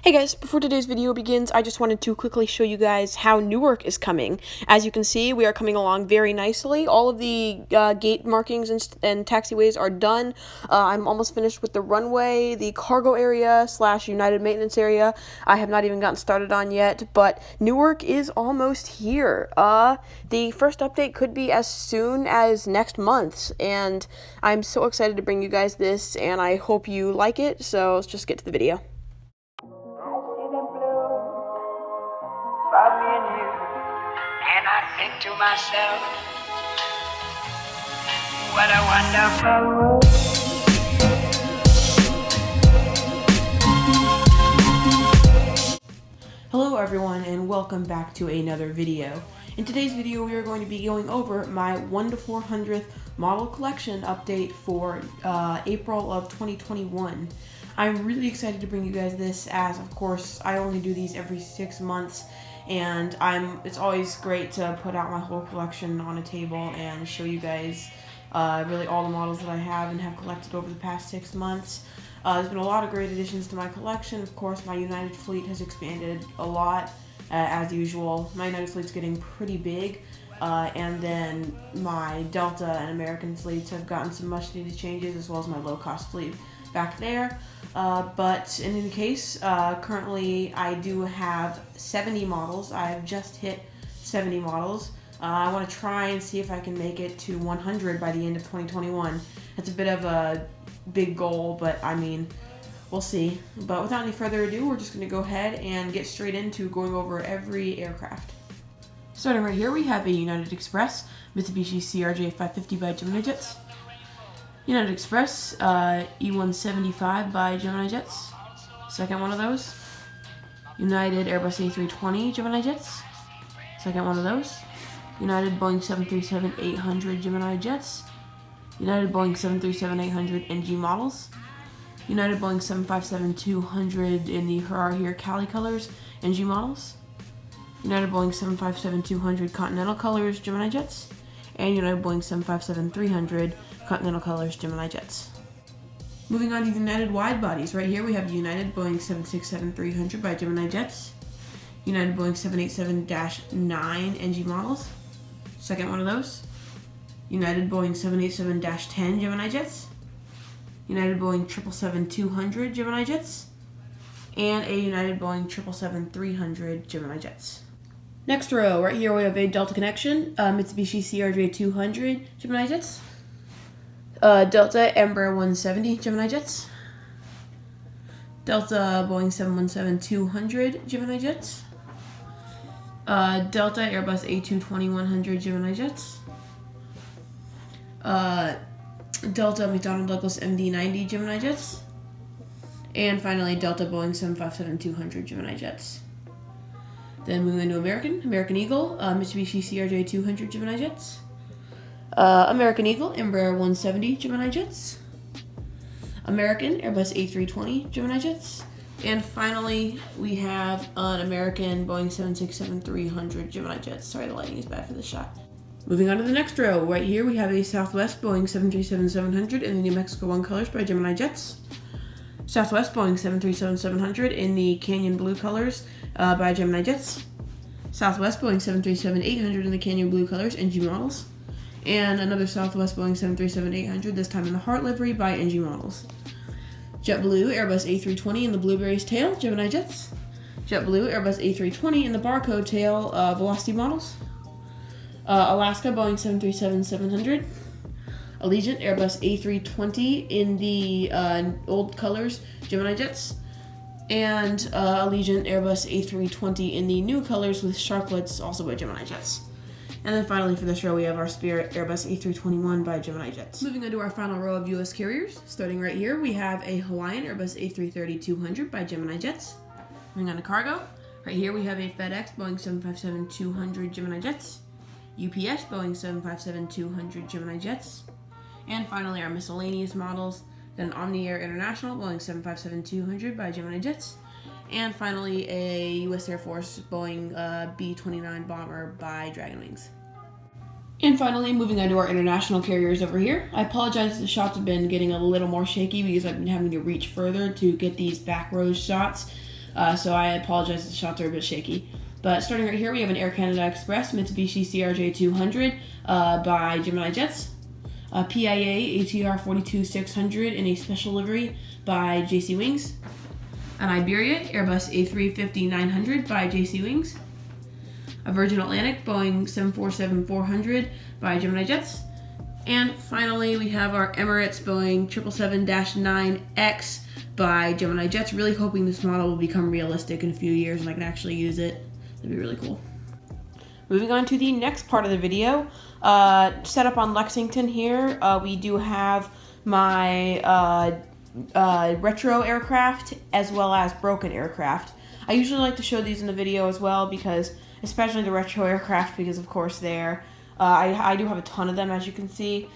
Hey guys, before today's video begins, I just wanted to quickly show you guys how Newark is coming. As you can see, we are coming along very nicely. All of the gate markings and taxiways are done. I'm almost finished with the runway, the cargo area / United maintenance area. I have not even gotten started on yet, but Newark is almost here. The first update could be as soon as next month, and I'm so excited to bring you guys this, and I hope you like it, so let's just get to the video. Me and you, and I think to myself, what a wonderful world. Hello everyone, and welcome back to another video. In today's video, we are going to be going over my 1 to 400th model collection update for April of 2021. I'm really excited to bring you guys this, as of course I only do these every 6 months, and it's always great to put out my whole collection on a table and show you guys really all the models that I have and have collected over the past 6 months. There's been a lot of great additions to my collection. Of course, my United fleet has expanded a lot, as usual. My United fleet's getting pretty big, and then my Delta and American fleets have gotten some much needed changes, as well as my low-cost fleet back there. But in any case, currently I do have 70 models. I have just hit 70 models. I want to try and see if I can make it to 100 by the end of 2021. It's a bit of a big goal, but I mean, we'll see. But without any further ado, we're just going to go ahead and get straight into going over every aircraft. Starting right here, we have a United Express Mitsubishi CRJ550 by Gemini Jets. United Express E175 by Gemini Jets. Second one of those. United Airbus A320 Gemini Jets. Second one of those. United Boeing 737-800 Gemini Jets. United Boeing 737-800 NG models. United Boeing 757-200 in the Hurrah Here Cali colors NG models. United Boeing 757-200 Continental colors Gemini Jets. And United Boeing 757-300 Continental colors Gemini Jets. Moving on to United wide bodies. Right here we have United Boeing 767-300 by Gemini Jets. United Boeing 787-9 NG models. Second one of those. United Boeing 787-10 Gemini Jets. United Boeing 777-200 Gemini Jets. And a United Boeing 777-300 Gemini Jets. Next row, right here we have a Delta connection, Mitsubishi CRJ200 Gemini Jets. Delta Embraer 170 Gemini Jets. Delta Boeing 717-200 Gemini Jets. Delta Airbus A220-100 Gemini Jets. Delta McDonnell Douglas MD-90 Gemini Jets. And finally, Delta Boeing 757-200 Gemini Jets. Then moving into American Eagle, Mitsubishi CRJ200 Gemini Jets. American Eagle, Embraer 170 Gemini Jets. American Airbus A320 Gemini Jets. And finally, we have an American Boeing 767-300 Gemini Jets. Sorry, the lighting is bad for this shot. Moving on to the next row, right here we have a Southwest Boeing 737-700 in the New Mexico 1 colors by Gemini Jets. Southwest Boeing 737-700 in the Canyon Blue colors by Gemini Jets. Southwest Boeing 737-800 in the Canyon Blue colors, NG models. And another Southwest Boeing 737-800, this time in the Heart livery by NG models. JetBlue Airbus A320 in the Blueberries tail, Gemini Jets. JetBlue Airbus A320 in the Barcode tail, Velocity models. Alaska Boeing 737-700. Allegiant Airbus A320 in the old colors, Gemini Jets. And Allegiant Airbus A320 in the new colors with sharklets, also by Gemini Jets. And then finally for this row, we have our Spirit Airbus A321 by Gemini Jets. Moving on to our final row of U.S. carriers. Starting right here, we have a Hawaiian Airbus A330-200 by Gemini Jets. Moving on to cargo. Right here, we have a FedEx Boeing 757-200 Gemini Jets. UPS Boeing 757-200 Gemini Jets. And finally, our miscellaneous models. Then Omni Air International Boeing 757-200 by Gemini Jets. And finally, a U.S. Air Force Boeing B-29 bomber by Dragonwings. And finally, moving on to our international carriers over here. I apologize, the shots have been getting a little more shaky because I've been having to reach further to get these back row shots. so I apologize if the shots are a bit shaky. But starting right here, we have an Air Canada Express Mitsubishi CRJ200 by Gemini Jets. PIA ATR 42600 in a special livery by JC Wings. An Iberia Airbus A350-900 by JC Wings. A Virgin Atlantic Boeing 747-400 by Gemini Jets. And finally, we have our Emirates Boeing 777-9X by Gemini Jets. Really hoping this model will become realistic in a few years and I can actually use it. That'd be really cool. Moving on to the next part of the video, set up on Lexington here, we do have my retro aircraft as well as broken aircraft. I usually like to show these in the video as well because, especially the retro aircraft, because of course they're, I do have a ton of them, as you can see,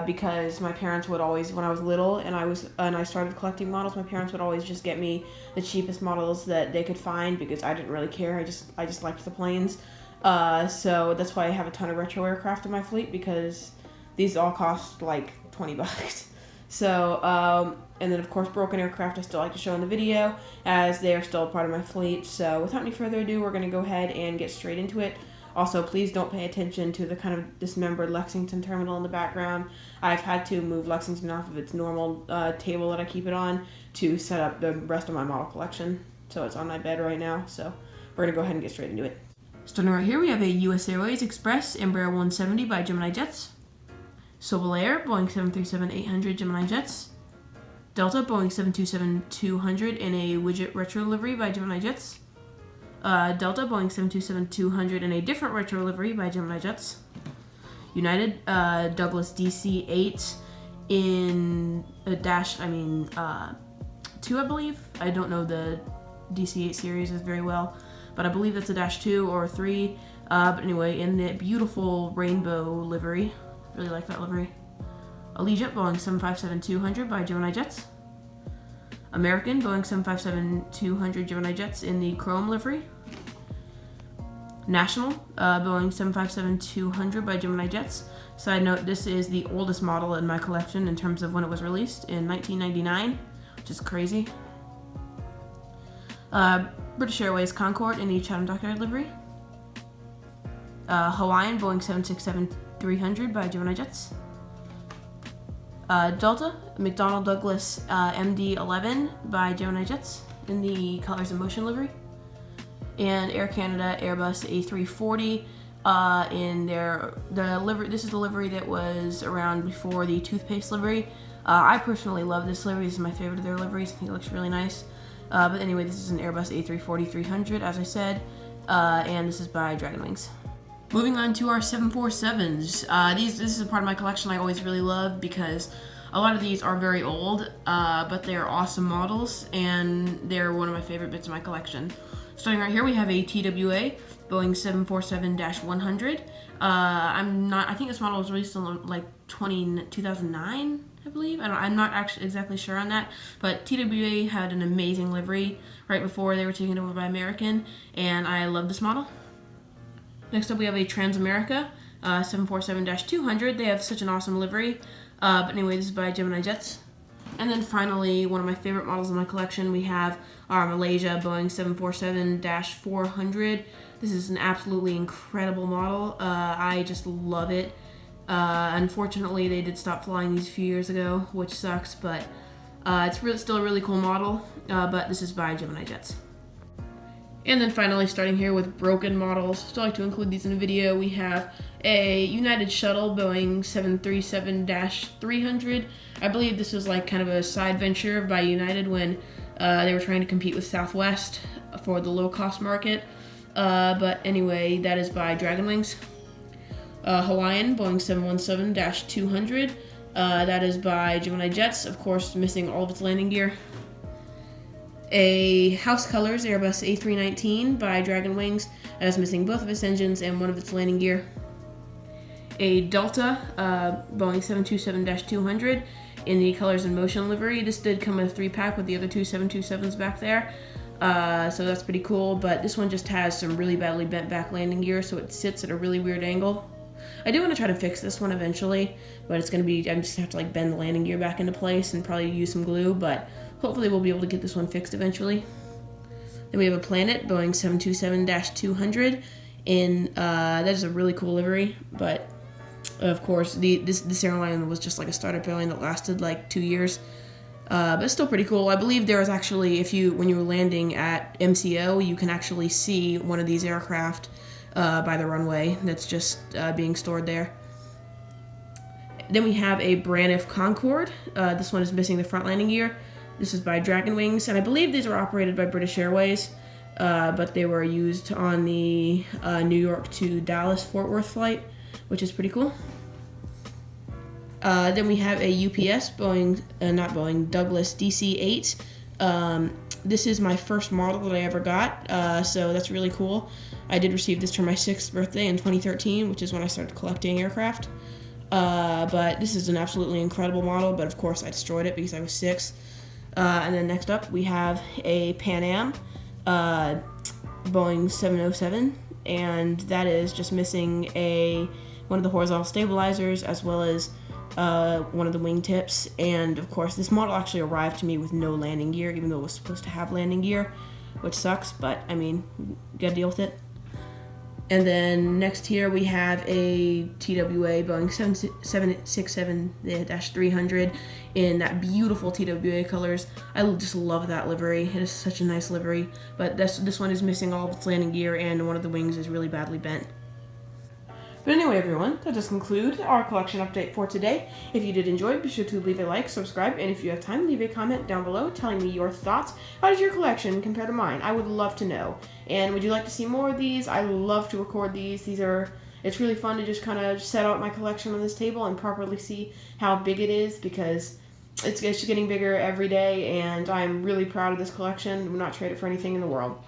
because my parents would always, when I was little and I started collecting models, my parents would always just get me the cheapest models that they could find because I didn't really care. I just liked the planes. So that's why I have a ton of retro aircraft in my fleet, because these all cost like $20. So, and then of course broken aircraft I still like to show in the video as they are still a part of my fleet. So without any further ado, we're going to go ahead and get straight into it. Also, please don't pay attention to the kind of dismembered Lexington terminal in the background. I've had to move Lexington off of its normal table that I keep it on to set up the rest of my model collection. So it's on my bed right now. So we're going to go ahead and get straight into it. Starting right here, we have a US Airways Express Embraer 170 by Gemini Jets. Sobel Air Boeing 737-800 Gemini Jets. Delta Boeing 727-200 in a widget retro livery by Gemini Jets. Delta Boeing 727-200 in a different retro livery by Gemini Jets. United Douglas DC-8 in a -2, I believe. I don't know the DC-8 series as very well, but I believe that's a -2 or 3. But anyway, in the beautiful rainbow livery. Really like that livery. Allegiant Boeing 757-200 by Gemini Jets. American Boeing 757-200 Gemini Jets in the chrome livery. National Boeing 757-200 by Gemini Jets. Side note, this is the oldest model in my collection in terms of when it was released in 1999, which is crazy. British Airways Concorde in the Chatham Dockyard livery. Hawaiian Boeing 767-300 by Gemini Jets. Delta McDonnell Douglas MD-11 by Gemini Jets in the Colors and Motion livery. And Air Canada Airbus A340 in the livery. This is the livery that was around before the toothpaste livery. I personally love this livery. This is my favorite of their liveries. I think it looks really nice. But anyway, this is an Airbus A340-300, as I said, and this is by Dragon Wings. Moving on to our 747s. This is a part of my collection I always really love because a lot of these are very old, but they are awesome models, and they're one of my favorite bits of my collection. Starting right here, we have a TWA Boeing 747-100. I think this model was released in like 2009, I believe. I'm not actually exactly sure on that, but TWA had an amazing livery right before they were taken over by American, and I love this model. Next up, we have a Transamerica 747-200. They have such an awesome livery. But anyway, this is by Gemini Jets. And then finally, one of my favorite models in my collection, we have our Malaysia Boeing 747-400. This is an absolutely incredible model. I just love it. Unfortunately, they did stop flying these a few years ago, which sucks, but it's still a really cool model. But this is by Gemini Jets. And then finally, starting here with broken models, still like to include these in the video, we have a United Shuttle Boeing 737-300. I believe this was like kind of a side venture by United when they were trying to compete with Southwest for the low-cost market. But anyway, that is by Dragon Wings. Hawaiian Boeing 717-200. That is by Juvenile Jets, of course, missing all of its landing gear. A House Colors Airbus A319 by Dragon Wings, that is missing both of its engines and one of its landing gear. A Delta Boeing 727-200 in the Colors and Motion livery. This did come in a 3-pack with the other two 727s back there, so that's pretty cool, but this one just has some really badly bent back landing gear, so it sits at a really weird angle. I do want to try to fix this one eventually, but it's going to be, I just have to like bend the landing gear back into place and probably use some glue, but hopefully we'll be able to get this one fixed eventually. Then we have a Planet, Boeing 727-200, and that is a really cool livery, but of course, this airline was just like a startup airline that lasted like 2 years. But it's still pretty cool. I believe there is actually, when you were landing at MCO, you can actually see one of these aircraft by the runway that's just being stored there. Then we have a Braniff Concorde. This one is missing the front landing gear. This is by Dragon Wings, and I believe these are operated by British Airways, but they were used on the New York to Dallas Fort Worth flight, which is pretty cool. Then we have a UPS Douglas DC-8. This is my first model that I ever got, so that's really cool. I did receive this for my 6th birthday in 2013, which is when I started collecting aircraft. But this is an absolutely incredible model, but of course I destroyed it because I was 6. And then next up we have a Pan Am Boeing 707, and that is just missing one of the horizontal stabilizers as well as one of the wingtips. And of course this model actually arrived to me with no landing gear, even though it was supposed to have landing gear, which sucks, but I mean, you gotta deal with it. And then next here we have a TWA Boeing 767-300 in that beautiful TWA colors. I just love that livery. It is such a nice livery, but this one is missing all of its landing gear and one of the wings is really badly bent. But anyway, everyone, that does conclude our collection update for today. If you did enjoy, be sure to leave a like, subscribe, and if you have time, leave a comment down below telling me your thoughts. How does your collection compare to mine? I would love to know. And would you like to see more of these? I love to record these. It's really fun to just kind of set out my collection on this table and properly see how big it is, because it's just getting bigger every day, and I'm really proud of this collection. I would not trade it for anything in the world.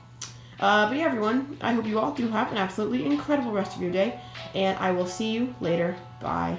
But yeah, everyone, I hope you all do have an absolutely incredible rest of your day, and I will see you later. Bye.